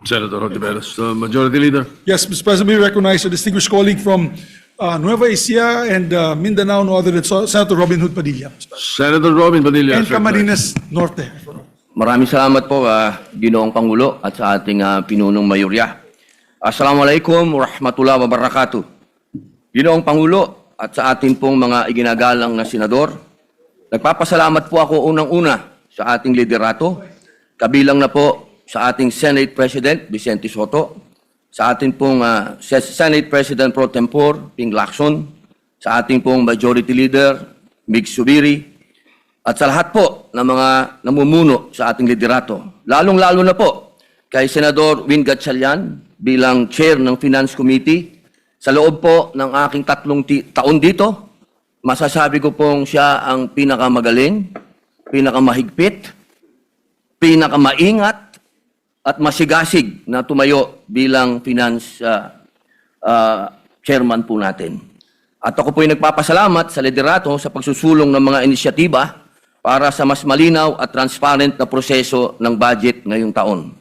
Senator Hontiveros, the Majority Leader. Yes, Mr. President, we recognize a distinguished colleague from Nueva Ecija and Mindanao, no other than Senator Robin Hood Padilla. Senator Robin Padilla. And Sir. Camarines Norte. Maraming salamat po, Ginoong Pangulo at sa ating pinunong mayorya. Assalamualaikum warahmatullahi wabarakatuh. Ginoong Pangulo at sa ating pong mga iginagalang na senador, nagpapasalamat po ako unang-una sa ating liderato, kabilang na po sa ating Senate President Vicente Soto, sa ating pong Senate President Pro Tempore Ping Lacson, sa ating pong Majority Leader Mig Subiri, at sa lahat po ng mga namumuno sa ating liderato. Lalong-lalo na po kay Senador Win Gatchalian bilang Chair ng Finance Committee. Sa loob po ng aking 3 taon dito, masasabi ko pong siya ang pinakamagaling, pinakamahigpit, pinakamaingat, at masigasig na tumayo bilang finance chairman po natin. At ako po ay nagpapasalamat sa liderato sa pagsusulong ng mga inisyatiba para sa mas malinaw at transparent na proseso ng budget ngayong taon.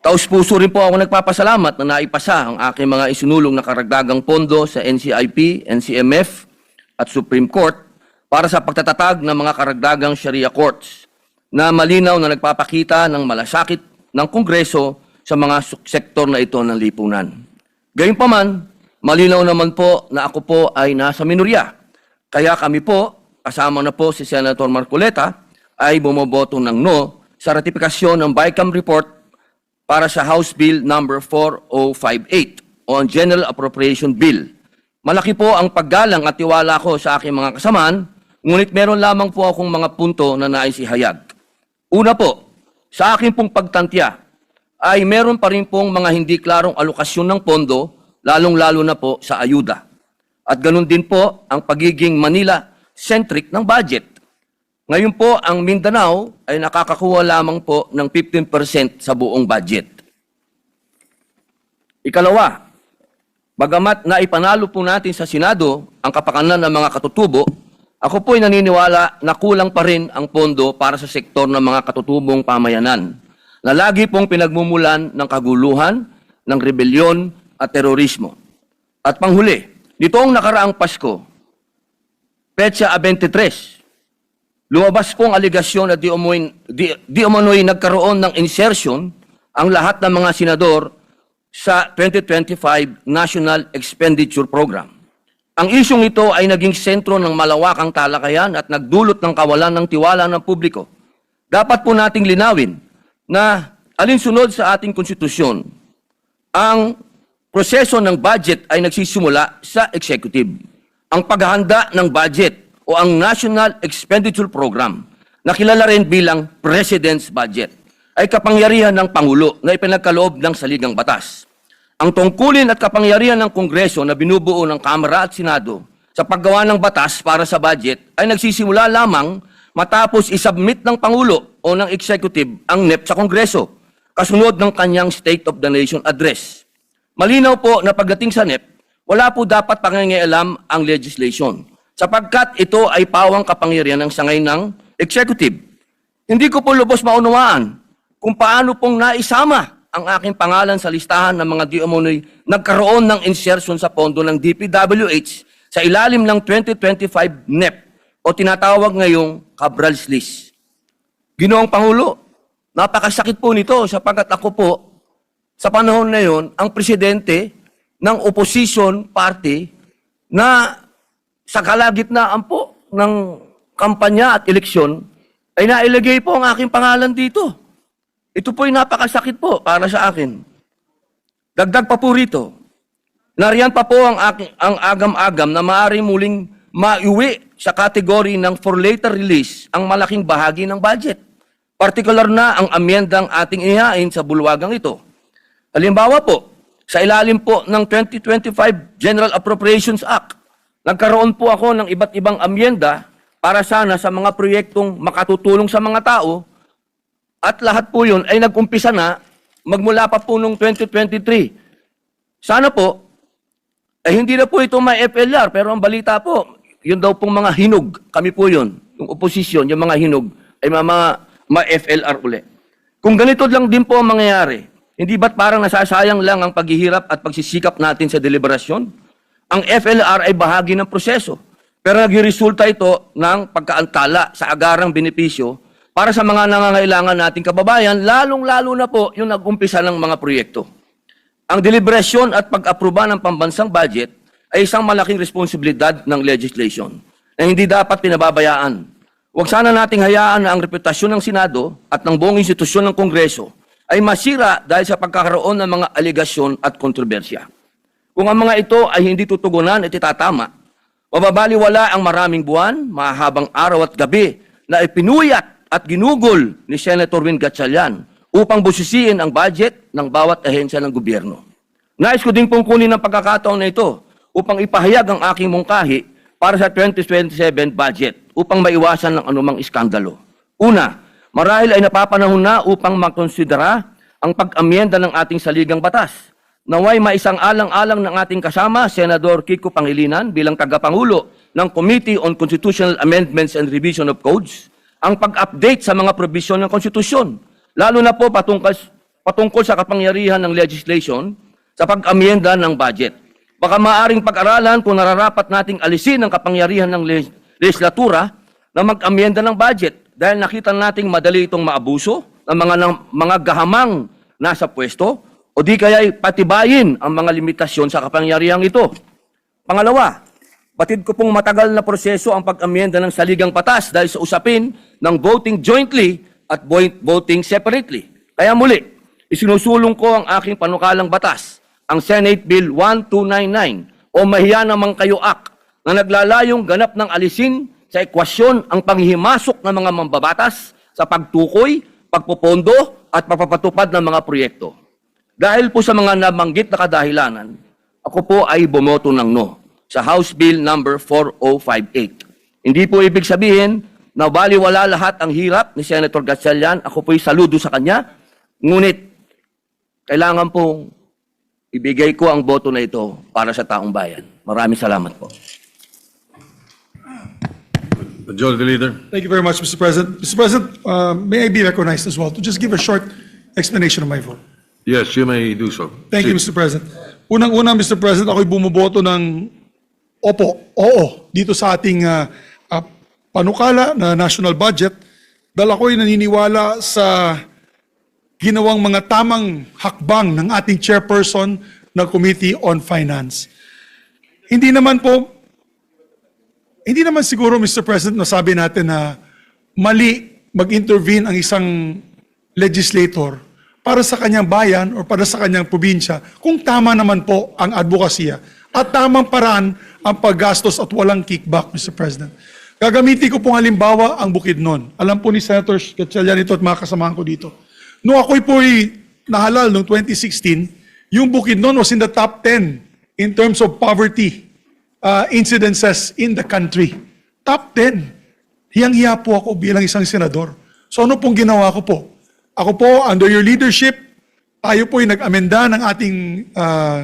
Taus-puso rin po ako nagpapasalamat na naipasa ang aking mga isinulong na karagdagang pondo sa NCIP, NCMF at Supreme Court para sa pagtatatag ng mga karagdagang Sharia courts na malinaw na nagpapakita ng malasakit ng Kongreso sa mga sektor na ito ng lipunan. Gayunpaman, malinaw naman po na ako po ay nasa minorya. Kaya kami po, kasama na po si Senator Marcoleta, ay bumoboto ng no sa ratifikasyon ng BICAM report para sa House Bill number 4058 o ang General Appropriation Bill. Malaki po ang paggalang at tiwala ko sa aking mga kasamaan, ngunit meron lamang po akong mga punto na nais ihayag. Una po, sa aking pong pagtantya ay meron pa rin pong mga hindi klarong alokasyon ng pondo, lalong-lalo na po sa ayuda. At ganun din po ang pagiging Manila-centric ng budget. Ngayon po, ang Mindanao ay nakakakuha lamang po ng 15% sa buong budget. Ikalawa, bagamat naipanalo po natin sa Senado ang kapakanan ng mga katutubo, ako po ay naniniwala na kulang pa rin ang pondo para sa sektor ng mga katutubong pamayanan na lagi pong pinagmumulan ng kaguluhan, ng rebelyon at terorismo. At panghuli, nitong nakaraang Pasko, Petsa 23, lumabas pong aligasyon na di umano'y nagkaroon ng insertion ang lahat ng mga senador sa 2025 National Expenditure Program. Ang isyong ito ay naging sentro ng malawakang talakayan at nagdulot ng kawalan ng tiwala ng publiko. Dapat po nating linawin na alinsunod sa ating konstitusyon, ang proseso ng budget ay nagsisimula sa executive. Ang paghahanda ng budget o ang National Expenditure Program, na kilala rin bilang President's Budget, ay kapangyarihan ng Pangulo na ipinagkaloob ng saligang batas. Ang tungkulin at kapangyarihan ng Kongreso na binubuo ng Kamara at Senado sa paggawa ng batas para sa budget ay nagsisimula lamang matapos isubmit ng Pangulo o ng Executive ang NEP sa Kongreso, kasunod ng kanyang State of the Nation Address. Malinaw po na pagdating sa NEP, wala po dapat pangingialam ang legislation, sapagkat ito ay pawang kapangyarihan ng sangay ng Executive. Hindi ko po lubos maunawaan kung paano pong naisama ang aking pangalan sa listahan ng mga di umano'y nagkaroon ng insertion sa pondo ng DPWH sa ilalim ng 2025 NEP o tinatawag ngayong Cabral's List. Ginoong Pangulo, napakasakit po nito sapagkat ako po sa panahon na yon ang presidente ng opposition party na sa kalagitnaan po ng kampanya at eleksyon ay nailagay po ang aking pangalan dito. Ito po'y napakasakit po para sa akin. Dagdag pa po rito, nariyan pa po ang agam-agam na maaari muling maiuwi sa kategory ng for later release ang malaking bahagi ng budget. Partikular na ang amyendang ating ihain sa bulwagang ito. Halimbawa po, sa ilalim po ng 2025 General Appropriations Act, nagkaroon po ako ng iba't ibang amyenda para sana sa mga proyektong makatutulong sa mga tao. At lahat po yun ay nag-umpisa na magmula pa po noong 2023. Sana po, ay hindi na po ito may FLR, pero ang balita po, yun daw pong mga hinog, kami po yun, yung oposisyon, yung mga hinog, ay mga FLR uli. Kung ganito lang din po ang mangyayari, Hindi ba't parang nasasayang lang ang paghihirap at pagsisikap natin sa deliberasyon? Ang FLR ay bahagi ng proseso, pero nagresulta ito ng pagkaantala sa agarang benepisyo para sa mga nangangailangan nating kababayan, lalong-lalo na po yung nag-umpisa ng mga proyekto. Ang deliberasyon at pag-aproba ng pambansang budget ay isang malaking responsibilidad ng legislation na hindi dapat pinababayaan. Huwag sana nating hayaan na ang reputasyon ng Senado at ng buong institusyon ng Kongreso ay masira dahil sa pagkakaroon ng mga aligasyon at kontrobersya. Kung ang mga ito ay hindi tutugunan at itatama, mababaliwala ang maraming buwan, mahahabang araw at gabi na ipinuyat at ginugol ni Senator Win Gatchalian upang busisiin ang budget ng bawat ahensya ng gobyerno. Nais ko din pong kunin ang pagkakataon na ito upang ipahayag ang aking mungkahi para sa 2027 budget upang maiwasan ng anumang iskandalo. Una, marahil ay napapanahon na upang makonsidera ang pag-amyenda ng ating saligang batas. Naway maisang alang-alang ng ating kasama, Senador Kiko Pangilinan, bilang tagapangulo ng Committee on Constitutional Amendments and Revision of Codes, ang pag-update sa mga probisyon ng konstitusyon, lalo na po patungkol sa kapangyarihan ng legislation sa pag-amyenda ng budget. Baka maaring pag-aralan kung nararapat nating alisin ang kapangyarihan ng legislatura na mag-amyenda ng budget dahil nakita nating madali itong maabuso ng mga gahamang nasa pwesto o di kaya patibayin ang mga limitasyon sa kapangyarihang ito. Pangalawa, batid ko pong matagal na proseso ang pag-amyenda ng saligang batas dahil sa usapin ng voting jointly at voting separately. Kaya muli, isinusulong ko ang aking panukalang batas, ang Senate Bill 1299 o Mahiya Namang Kayo Act na naglalayong ganap ng alisin sa ekwasyon ang panghihimasok ng mga mambabatas sa pagtukoy, pagpopondo at pagpapatupad ng mga proyekto. Dahil po sa mga nabanggit na kadahilanan, ako po ay bumoto ng no sa House Bill number 4058. Hindi po ibig sabihin na baliwala lahat ang hirap ni Senator Gatchalian. Ako po'y saludo sa kanya. Ngunit, kailangan pong ibigay ko ang boto na ito para sa taong bayan. Maraming salamat po. Majority Leader. Thank you very much, Mr. President. Mr. President, may I be recognized as well to just give a short explanation of my vote? Yes, you may do so. Thank you, Mr. President. Unang-una, Mr. President, ako'y bumoboto ng oo, dito sa ating panukala na national budget dahil ako'y naniniwala sa ginawang mga tamang hakbang ng ating chairperson ng Committee on Finance. Hindi naman siguro, Mr. President, nasabi natin na mali mag-intervene ang isang legislator para sa kanyang bayan o para sa kanyang probinsya kung tama naman po ang advokasya at tamang paraan ang paggastos at walang kickback, Mr. President. Gagamitin ko pong halimbawa ang Bukidnon. Alam po ni Senator Gatchalian ito at mga kasamahan ko dito. Noong ako'y po'y nahalal noong 2016, yung Bukidnon was in the top 10 in terms of poverty incidences in the country. Top 10. Hiyang-hiya po ako bilang isang senador. So ano pong ginawa ko po? Ako po, under your leadership, tayo po'y nag-amenda ng ating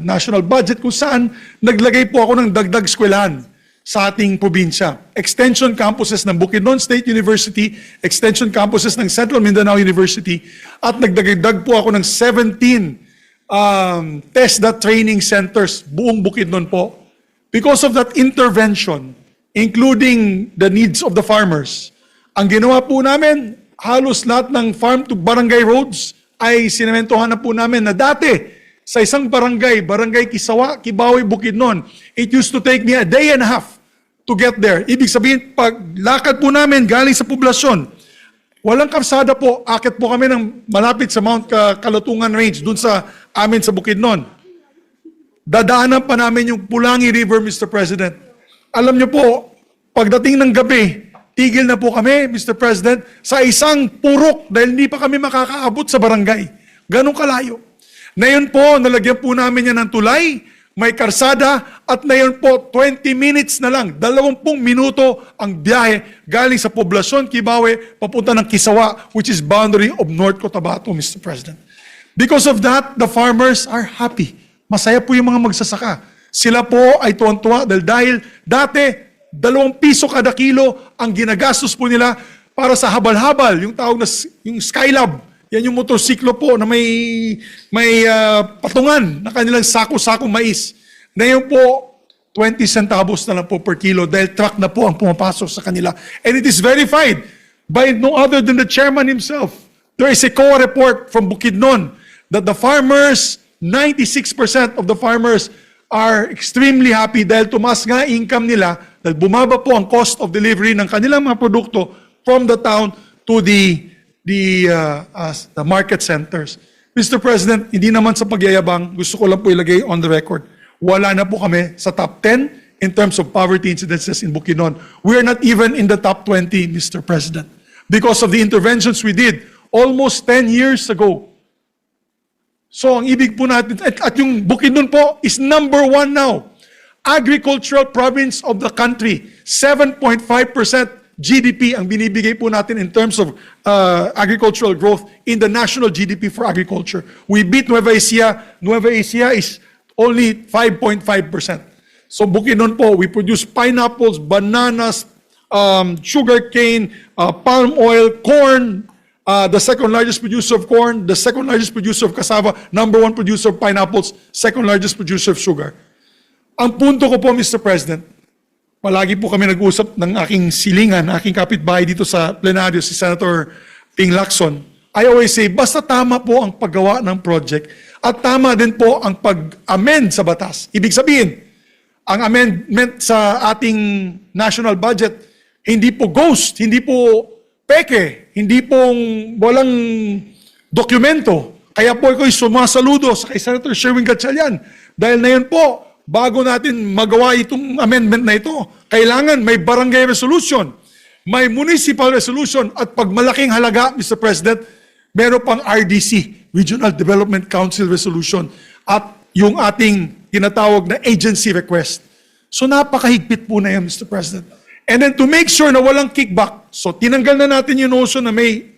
national budget kung saan naglagay po ako ng dagdag eskwelahan sa ating probinsya. Extension campuses ng Bukidnon State University, extension campuses ng Central Mindanao University, at nagdagdag po ako ng 17 TESDA training centers, buong Bukidnon po. Because of that intervention, including the needs of the farmers, ang ginawa po namin, halos lahat ng farm to barangay roads ay sinementohan na po namin na dati sa isang barangay Kisawa, Kibawe, Bukidnon, it used to take me a day and a half to get there. Ibig sabihin, pag lakad po namin galing sa poblasyon, walang kalsada po, akit po kami ng malapit sa Mount Kalutungan Range, dun sa amin sa Bukidnon. Dadaanan pa namin yung Pulangi River, Mr. President. Alam niyo po, pagdating ng gabi, tigil na po kami, Mr. President, sa isang purok dahil hindi pa kami makakaabot sa barangay. Ganong kalayo. Ngayon po, nalagyan po namin yan ng tulay, may karsada, at ngayon po, 20 minutes na lang, 20 minuto ang biyahe galing sa poblasyon, Kibawe, papunta ng Kisawa, which is boundary of North Cotabato, Mr. President. Because of that, the farmers are happy. Masaya po yung mga magsasaka. Sila po ay tuwan-tuwa dahil dati, 2 piso kada kilo ang ginagastos po nila para sa habal-habal, yung tawag na yung Skylab, Yan yung motorsiklo po na may patungan na kanilang sako-sako mais. Ngayon po, 20 centavos na lang po per kilo dahil truck na po ang pumapasok sa kanila. And it is verified by no other than the chairman himself. There is a COA report from Bukidnon that the farmers, 96% of the farmers are extremely happy dahil tumaas nga income nila, dahil bumaba po ang cost of delivery ng kanilang mga produkto from the town to the market centers. Mr. President, hindi naman sa pagyayabang, gusto ko lang po ilagay on the record, wala na po kami sa top 10 in terms of poverty incidences in Bukidnon. We are not even in the top 20, Mr. President, because of the interventions we did almost 10 years ago. So ang ibig po natin, at yung Bukidnon po is number 1 now. Agricultural province of the country, 7.5% GDP ang binibigay po natin in terms of agricultural growth in the national GDP for agriculture. We beat Nueva Ecija. Nueva Ecija is only 5.5%. So Bukidnon po, we produce pineapples, bananas, sugarcane, palm oil, corn, the second largest producer of corn, the second largest producer of cassava, number 1 producer of pineapples, second largest producer of sugar. Ang punto ko po, Mr. President, palagi po kami nag-usap ng aking silingan, aking kapitbahay dito sa plenaryo, si Senator Ping Lacson. I always say, basta tama po ang paggawa ng project at tama din po ang pag-amend sa batas. Ibig sabihin, ang amendment sa ating national budget, hindi po ghost, hindi po peke, hindi pong walang dokumento. Kaya po ako'y sumasaludo sa kay Senator Sherwin Gatchalian. Dahil na yun po, bago natin magawa itong amendment na ito, kailangan may barangay resolution, may municipal resolution, at pag malaking halaga, Mr. President, meron pang RDC, Regional Development Council Resolution, at yung ating tinatawag na agency request. So napakahigpit po na yan, Mr. President. And then to make sure na walang kickback, so tinanggal na natin yung notion na may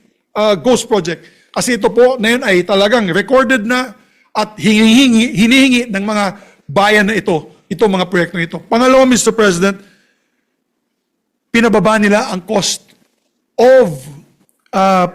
ghost project. Kasi ito po na yun ay talagang recorded na at hinihingi ng mga bayan na itong mga proyekto ito. Pangalawa, Mr. President, pinababa nila ang cost of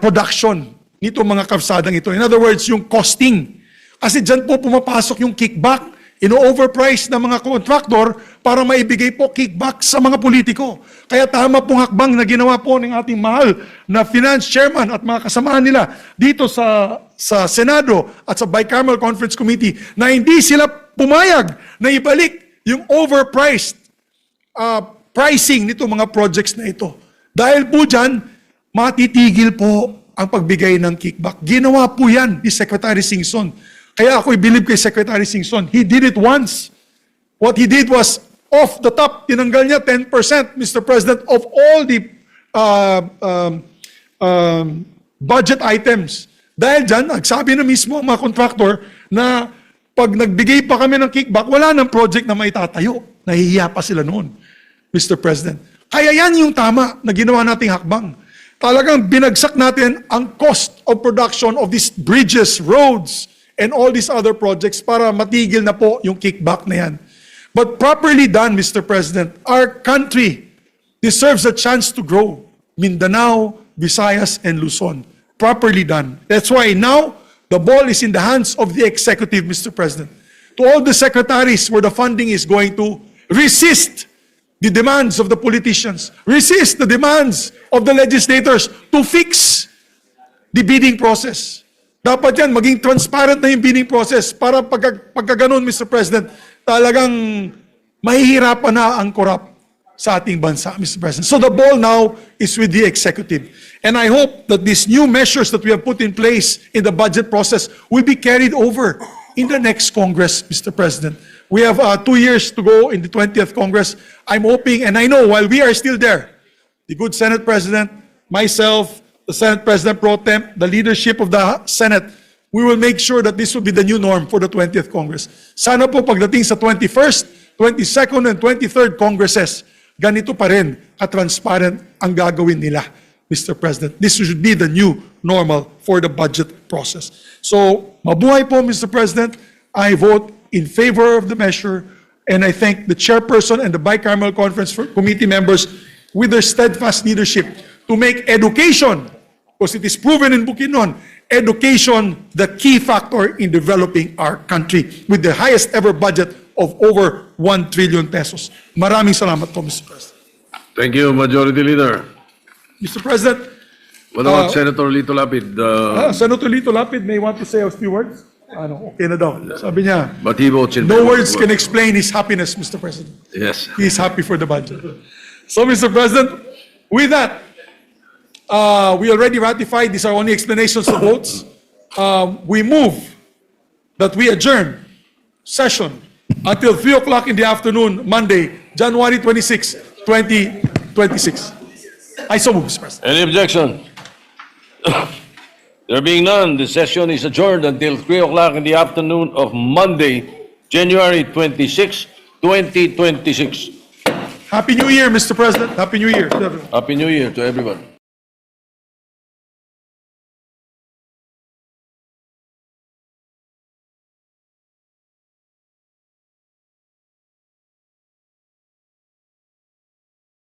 production nitong mga kalsadang ito. In other words, yung costing. Kasi dyan po pumapasok yung kickback, ino-overprice ng mga contractor para maibigay po kickback sa mga politiko. Kaya tama pong hakbang na ginawa po ng ating mahal na finance chairman at mga kasamahan nila dito sa Senado at sa Bicameral Conference Committee na hindi sila pumayag na ibalik yung overpriced pricing nito mga projects na ito. Dahil po dyan, matitigil po ang pagbigay ng kickback. Ginawa po yan ni Secretary Singson. Kaya ako'y believe kay Secretary Singson. He did it once. What he did was, off the top, tinanggal niya 10%, Mr. President, of all the budget items. Dahil dyan, nagsabi na mismo ang mga contractor na pag nagbigay pa kami ng kickback, wala nang project na maitatayo. Nahihiya pa sila noon, Mr. President. Kaya yan yung tama na ginawa nating hakbang. Talagang binagsak natin ang cost of production of these bridges, roads, and all these other projects para matigil na po yung kickback na yan. But properly done, Mr. President, our country deserves a chance to grow. Mindanao, Visayas, and Luzon. Properly done. That's why now, the ball is in the hands of the executive, Mr. President. To all the secretaries where the funding is going to, resist the demands of the politicians. Resist the demands of the legislators to fix the bidding process. Dapat yan, maging transparent na yung bidding process para pagka ganun, Mr. President, talagang mahihirapan na ang corrupt sa ating bansa, Mr. President. So the ball now is with the executive. And I hope that these new measures that we have put in place in the budget process will be carried over in the next Congress, Mr. President. We have 2 years to go in the 20th Congress. I'm hoping, and I know while we are still there, the good Senate President, myself, the Senate President Pro Temp, the leadership of the Senate, we will make sure that this will be the new norm for the 20th Congress. Sana po pagdating sa 21st, 22nd, and 23rd Congresses, ganito pa rin ka-transparent ang gagawin nila, Mr. President. This should be the new normal for the budget process. So, mabuhay po, Mr. President. I vote in favor of the measure, and I thank the chairperson and the Bicameral Conference Committee members with their steadfast leadership to make education because it is proven in Bukidnon, education, the key factor in developing our country with the highest ever budget of over 1 trillion pesos. Maraming salamat po, Mr. President. Thank you, Majority Leader. Mr. President, What about Senator Lito Lapid? Senator Lito Lapid may want to say a few words. Okay na daw. Sabi niya, But he votes in no favor words as can well. explain his happiness, Mr. President. Yes. He is happy for the budget. So, Mr. President, with that, we already ratified. These are only explanations of votes. We move that we adjourn session until 3 o'clock in the afternoon, Monday, January 26, 2026. I so move, Mr. President. Any objection? There being none, the session is adjourned until 3 o'clock in the afternoon of Monday, January 26, 2026. Happy New Year, Mr. President. Happy New Year. Happy New Year to everyone.